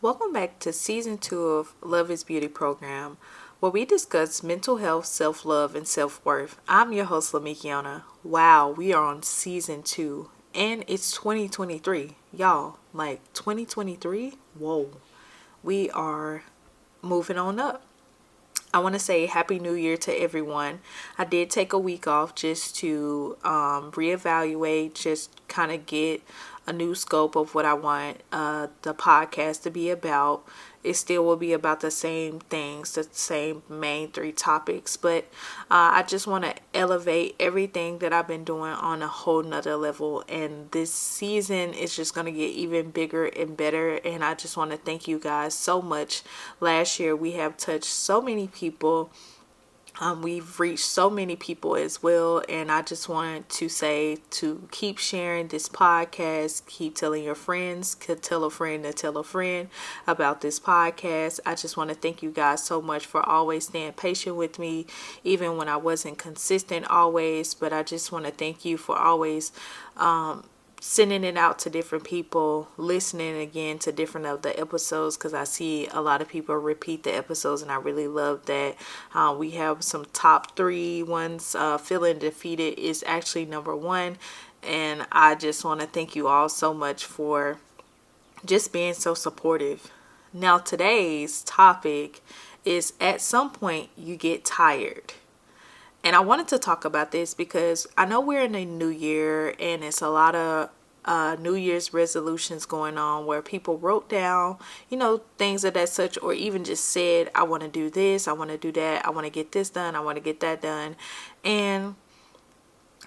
Welcome back to season 2 of Love is Beauty program, where we discuss mental health, self love, and self worth. I'm your host, Lamikiana. Wow, we are on season 2, and it's 2023. Y'all, like 2023? Whoa, we are moving on up. I want to say Happy New Year to everyone. I did take a week off just to reevaluate, just kind of get a new scope of what I want the podcast to be about. It still will be about the same things, the same main 3 topics, but I just want to elevate everything that I've been doing on a whole nother level. And this season is just going to get even bigger and better. And I just want to thank you guys so much. Last year, we have touched so many people. We've reached so many people as well, and I just want to say to keep sharing this podcast, keep telling your friends, could tell a friend to tell a friend about this podcast. I just want to thank you guys so much for always staying patient with me, even when I wasn't consistent always, but I just want to thank you for always sending it out to different people, listening again to different of the episodes, because I see a lot of people repeat the episodes, and I really love that. We have some top 3 ones. Feeling Defeated is actually number 1, and I just want to thank you all so much for just being so supportive. Now, today's topic is, at some point you get tired. And I wanted to talk about this because I know we're in a new year, and it's a lot of New Year's resolutions going on where people wrote down, things of that such, or even just said, I want to do this, I want to do that, I want to get this done, I want to get that done. And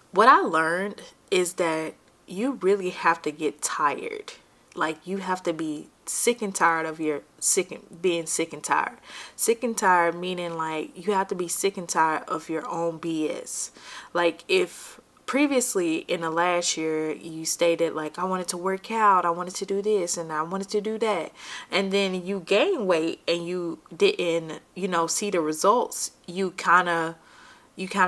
what I learned is that you really have to get tired. Like, you have to be sick and tired of being sick and tired. Sick and tired meaning, like, you have to be sick and tired of your own BS. Like, if previously in the last year you stated, like, I wanted to work out, I wanted to do this, and I wanted to do that, and then you gain weight and you didn't see the results, you kind of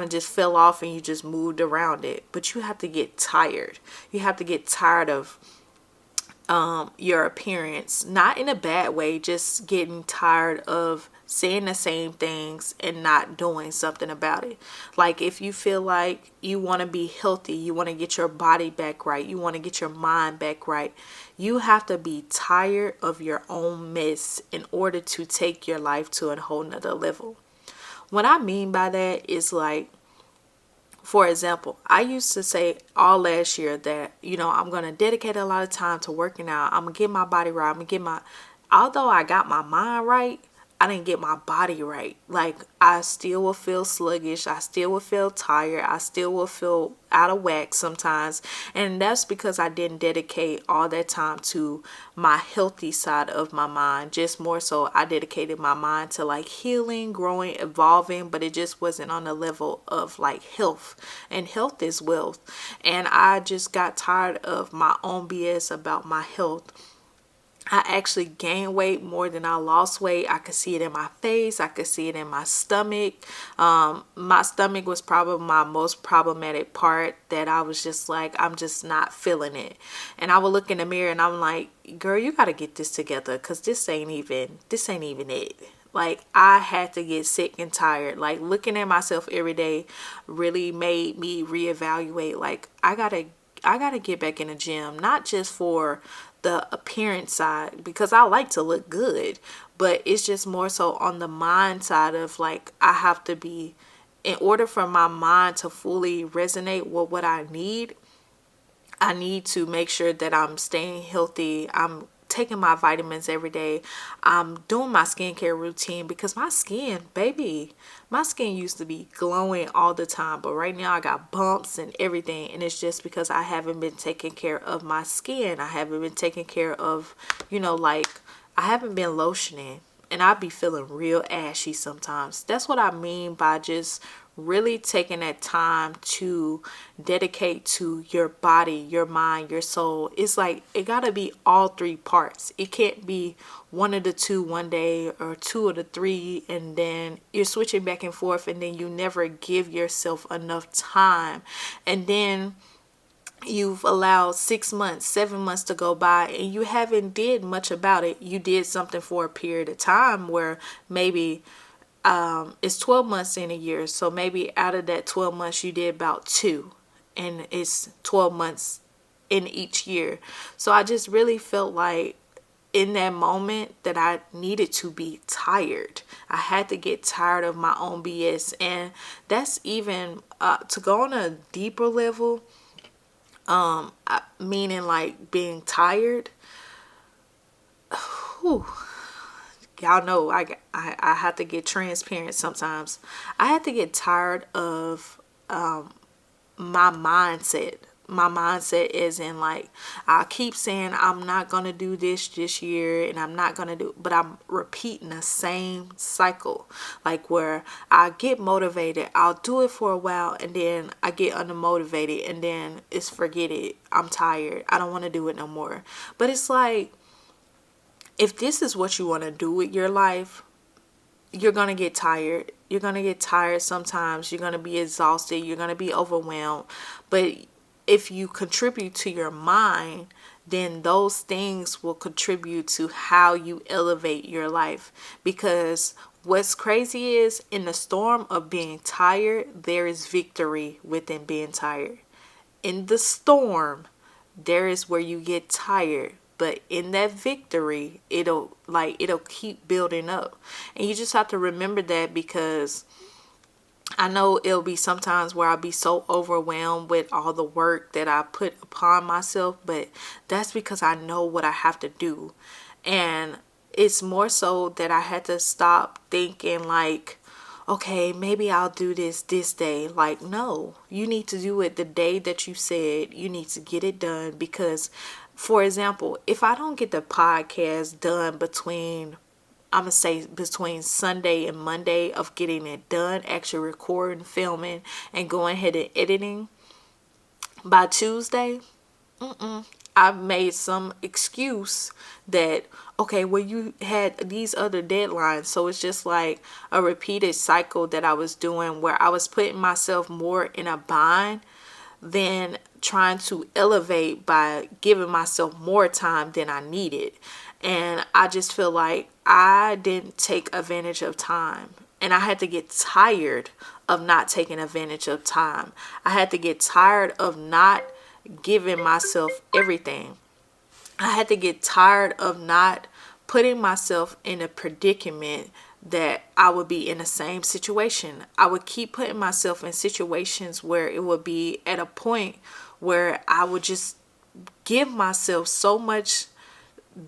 just fell off and you just moved around it. But you have to get tired. You have to get tired of your appearance, not in a bad way, just getting tired of saying the same things and not doing something about it. Like, if you feel like you want to be healthy, you want to get your body back right, you want to get your mind back right, you have to be tired of your own mess in order to take your life to a whole nother level. What I mean by that is, like, for example, I used to say all last year that, I'm going to dedicate a lot of time to working out. I'm going to get my body right. Although I got my mind right, I didn't get my body right. Like, I still will feel sluggish. I still will feel tired. I still will feel out of whack sometimes. And that's because I didn't dedicate all that time to my healthy side of my mind. Just more so, I dedicated my mind to, like, healing, growing, evolving, but it just wasn't on the level of, like, health. And health is wealth. And I just got tired of my own BS about my health. I actually gained weight more than I lost weight. I could see it in my face. I could see it in my stomach. My stomach was probably my most problematic part, that I was just like, I'm just not feeling it. And I would look in the mirror and I'm like, girl, you got to get this together, because this ain't even it. Like, I had to get sick and tired. Like, looking at myself every day really made me reevaluate. Like, I gotta get back in the gym, not just for the appearance side, because I like to look good, but it's just more so on the mind side of, like, I have to be, in order for my mind to fully resonate with what I need to make sure that I'm staying healthy. I'm taking my vitamins every day. I'm doing my skincare routine, because my skin used to be glowing all the time, but right now I got bumps and everything, and it's just because I haven't been taking care of my skin. I haven't been taking care of, I haven't been lotioning, and I be feeling real ashy sometimes. That's what I mean by just really taking that time to dedicate to your body, your mind, your soul. It's like, it gotta be all 3 parts. It can't be one of the 2 one day, or 2 of the 3, and then you're switching back and forth, and then you never give yourself enough time. And then you've allowed 6 months, 7 months to go by and you haven't did much about it. You did something for a period of time where maybe it's 12 months in a year. So maybe out of that 12 months, you did about two, and it's 12 months in each year. So I just really felt like in that moment that I needed to be tired. I had to get tired of my own BS. And that's even to go on a deeper level, meaning like being tired. Whew, y'all know I have to get transparent sometimes. I had to get tired of my mindset. My mindset is in like, I keep saying I'm not gonna do this year, and I'm not gonna do, but I'm repeating the same cycle. Like where I get motivated, I'll do it for a while, and then I get undermotivated, and then it's forget it. I'm tired. I don't want to do it no more. But it's like, if this is what you want to do with your life, you're going to get tired. You're going to get tired sometimes. You're going to be exhausted. You're going to be overwhelmed. But if you contribute to your mind, then those things will contribute to how you elevate your life. Because what's crazy is, in the storm of being tired, there is victory within being tired. In the storm, there is where you get tired, but in that victory, it'll keep building up. And you just have to remember that, because I know it'll be sometimes where I'll be so overwhelmed with all the work that I put upon myself, but that's because I know what I have to do. And it's more so that I had to stop thinking like, okay, maybe I'll do this day. Like, no, you need to do it the day that you said you need to get it done. Because, for example, if I don't get the podcast done between, I'm going to say between Sunday and Monday of getting it done, actually recording, filming, and going ahead and editing by Tuesday, I've made some excuse that, okay, well, you had these other deadlines. So it's just like a repeated cycle that I was doing, where I was putting myself more in a bind than trying to elevate by giving myself more time than I needed. And I just feel like I didn't take advantage of time. And I had to get tired of not taking advantage of time. I had to get tired of not giving myself everything. I had to get tired of not putting myself in a predicament that I would be in the same situation. I would keep putting myself in situations where it would be at a point where I would just give myself so much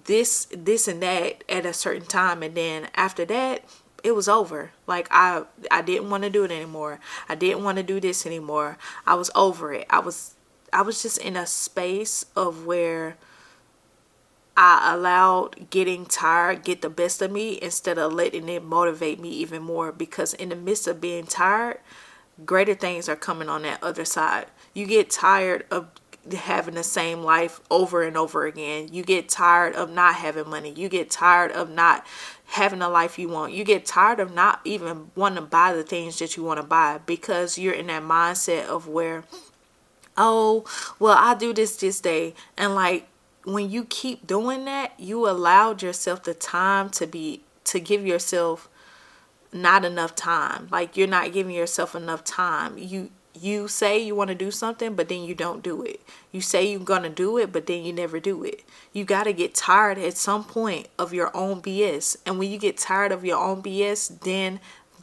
this and that at a certain time, and then after that it was over. Like I didn't want to do it anymore. I didn't want to do this anymore. I was over it. I was just in a space of where I allowed getting tired get the best of me, instead of letting it motivate me even more. Because in the midst of being tired, greater things are coming on that other side. You get tired of having the same life over and over again. You get tired of not having money. You get tired of not having the life you want. You get tired of not even wanting to buy the things that you want to buy, because you're in that mindset of where, oh, well, I'll do this day. And like, when you keep doing that, you allowed yourself the time to give yourself not enough time. Like, you're not giving yourself enough time. You say you want to do something, but then you don't do it. You say you're going to do it, but then you never do it. You got to get tired at some point of your own BS. And when you get tired of your own BS, then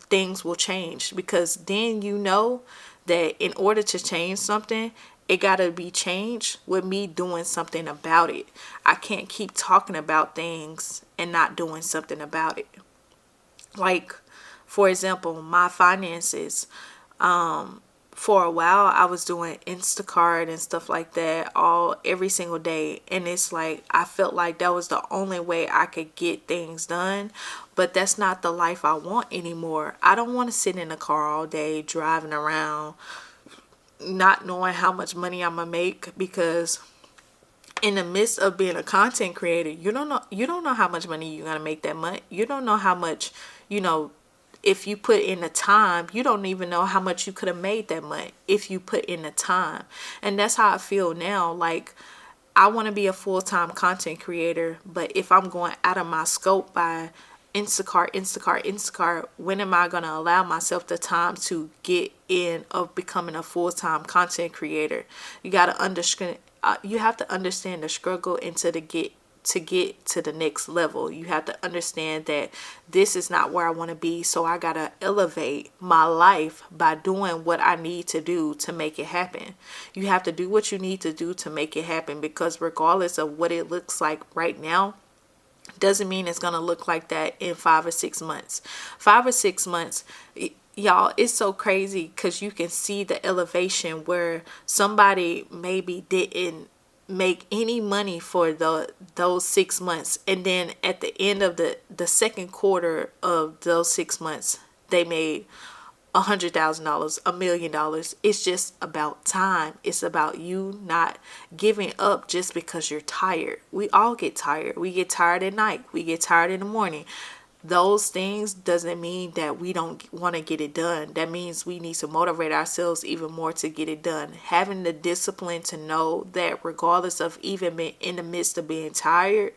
things will change. Because then you know that in order to change something, it got to be changed with me doing something about it. I can't keep talking about things and not doing something about it. Like, for example, my finances. For a while, I was doing Instacart and stuff like that every single day. And it's like, I felt like that was the only way I could get things done. But that's not the life I want anymore. I don't want to sit in a car all day driving around not knowing how much money I'm gonna make, because in the midst of being a content creator, you don't know how much money you're gonna make that month. You don't know how much, if you put in the time, you don't even know how much you could have made that month if you put in the time. And that's how I feel now. Like, I want to be a full-time content creator, but if I'm going out of my scope by Instacart, when am I going to allow myself the time to get in of becoming a full-time content creator? You got to understand, you have to understand the struggle into the get to the next level. You have to understand that this is not where I want to be, so I gotta elevate my life by doing what I need to do to make it happen. You have to do what you need to do to make it happen, because regardless of what it looks like right now, doesn't mean it's gonna look like that in 5 or 6 months. 5 or 6 months, y'all, it's so crazy because you can see the elevation where somebody maybe didn't make any money for those 6 months, and then at the end of the second quarter of those 6 months, they made $100,000, $1,000,000. It's just about time. It's about you not giving up just because you're tired. We all get tired. We get tired at night. We get tired in the morning. Those things doesn't mean that we don't want to get it done. That means we need to motivate ourselves even more to get it done. Having the discipline to know that regardless of even being in the midst of being tired,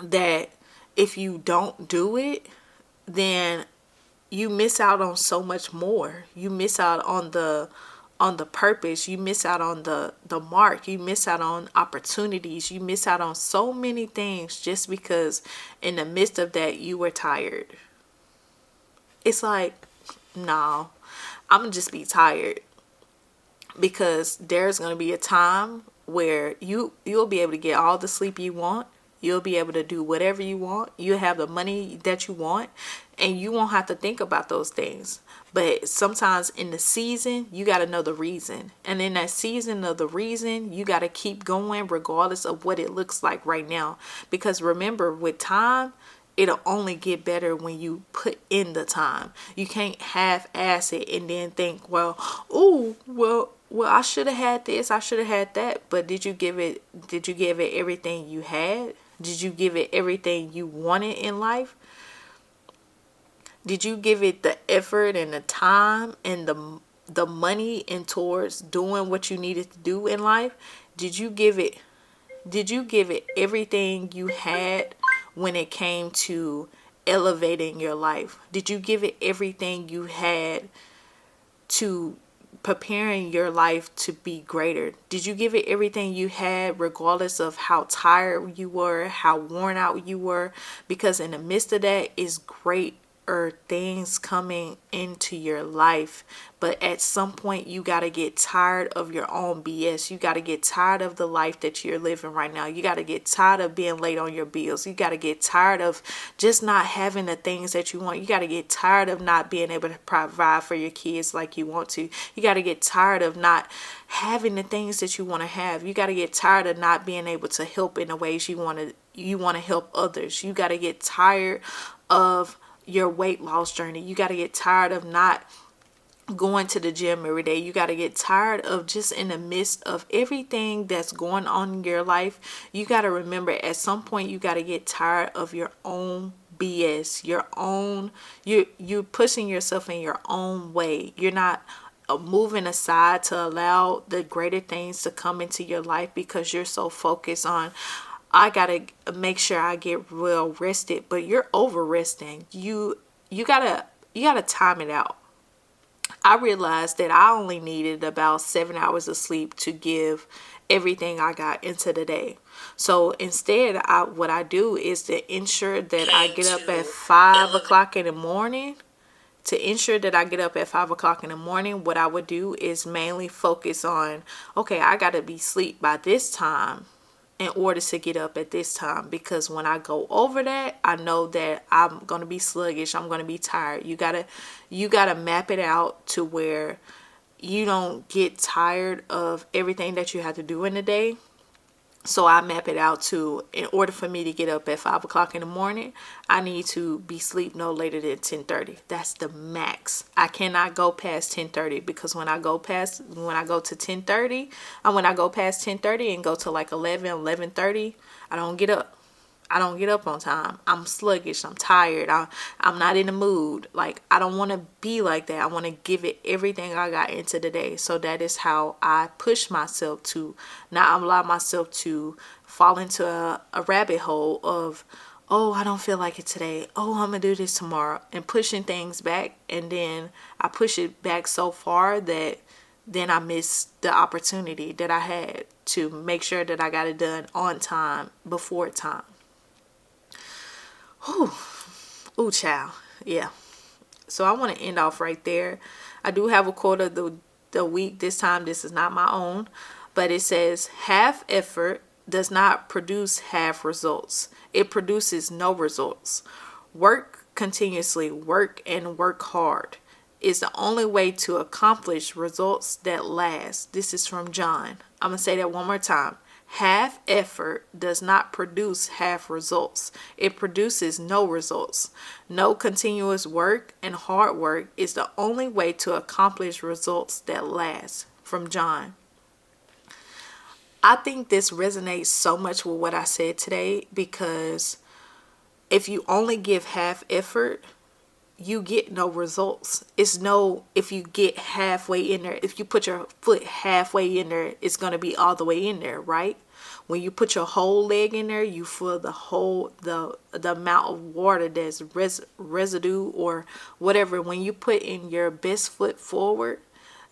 that if you don't do it, then you miss out on so much more. You miss out on the purpose. You miss out on the mark. You miss out on opportunities. You miss out on so many things just because in the midst of that you were tired. It's like, no, I'm gonna just be tired, because there's gonna be a time where you'll be able to get all the sleep you want. You'll be able to do whatever you want. You'll have the money that you want, and you won't have to think about those things. But sometimes in the season, you got to know the reason. And in that season of the reason, you got to keep going regardless of what it looks like right now. Because remember, with time, it'll only get better when you put in the time. You can't half-ass it and then think, well, I should have had this, I should have had that. But did you give it everything you had? Did you give it everything you wanted in life? Did you give it the effort and the time and the money in towards doing what you needed to do in life? Did you give it everything you had when it came to elevating your life? Did you give it everything you had to preparing your life to be greater? Did you give it everything you had regardless of how tired you were, how worn out you were? Because in the midst of that is great things coming into your life. But at some point you got to get tired of your own BS. You got to get tired of the life that you're living right now. You got to get tired of being late on your bills. You got to get tired of just not having the things that you want. You got to get tired of not being able to provide for your kids like you want to. You got to get tired of not having the things that you want to have. You got to get tired of not being able to help in the ways you want to help others. You got to get tired of your weight loss journey. You got to get tired of not going to the gym every day. You got to get tired of just in the midst of everything that's going on in your life. You got to remember at some point you got to get tired of your own BS, you're pushing yourself in your own way. You're not moving aside to allow the greater things to come into your life because you're so focused on, I gotta make sure I get well rested, but you're over resting. You gotta time it out. I realized that I only needed about 7 hours of sleep to give everything I got into the day. So instead, what I do is to ensure that I get up at 5 o'clock in the morning. To ensure that I get up at 5 o'clock in the morning, what I would do is mainly focus on, okay, I gotta be asleep by this time in order to get up at this time, because when I go over that, I know that I'm going to be sluggish. I'm going to be tired. You got to map it out to where you don't get tired of everything that you have to do in the day. So I map it out to, in order for me to get up at 5 o'clock in the morning, I need to be asleep no later than 10:30. That's the max. I cannot go past 10:30, because when I go past 10:30 and go to like 11:30, I don't get up. I don't get up on time. I'm sluggish. I'm tired. I'm not in the mood. Like, I don't want to be like that. I want to give it everything I got into the day. So that is how I push myself to not allow myself to fall into a rabbit hole of, oh, I don't feel like it today. Oh, I'm going to do this tomorrow. And pushing things back. And then I push it back so far that then I miss the opportunity that I had to make sure that I got it done on time, before time. Whew. Ooh, child. Yeah. So I want to end off right there. I do have a quote of the week. This time, this is not my own, but it says, half effort does not produce half results. It produces no results. Work continuously, work and work hard is the only way to accomplish results that last. This is from John. I'm going to say that one more time. Half effort does not produce half results. It produces no results. No continuous work and hard work is the only way to accomplish results that last. From John. I think this resonates so much with what I said today, because if you only give half effort, you get no results. It's no, if you get halfway in there, if you put your foot halfway in there, it's going to be all the way in there, right? When you put your whole leg in there, you feel the amount of water that's residue or whatever. When you put in your best foot forward,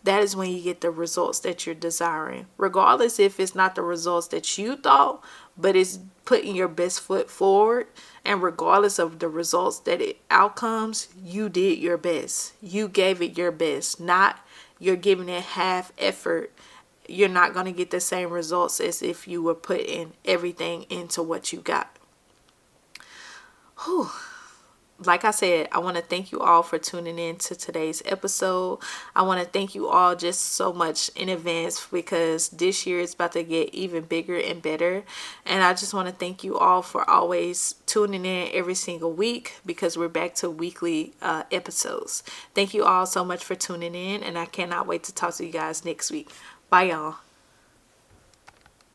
that is when you get the results that you're desiring. Regardless if it's not the results that you thought, but it's putting your best foot forward. And regardless of the results outcomes, you did your best. You gave it your best. Not you're giving it half effort. You're not going to get the same results as if you were putting everything into what you got. Whew. Like I said, I want to thank you all for tuning in to today's episode. I want to thank you all just so much in advance, because this year is about to get even bigger and better. And I just want to thank you all for always tuning in every single week, because we're back to weekly episodes. Thank you all so much for tuning in, and I cannot wait to talk to you guys next week. Bye, y'all.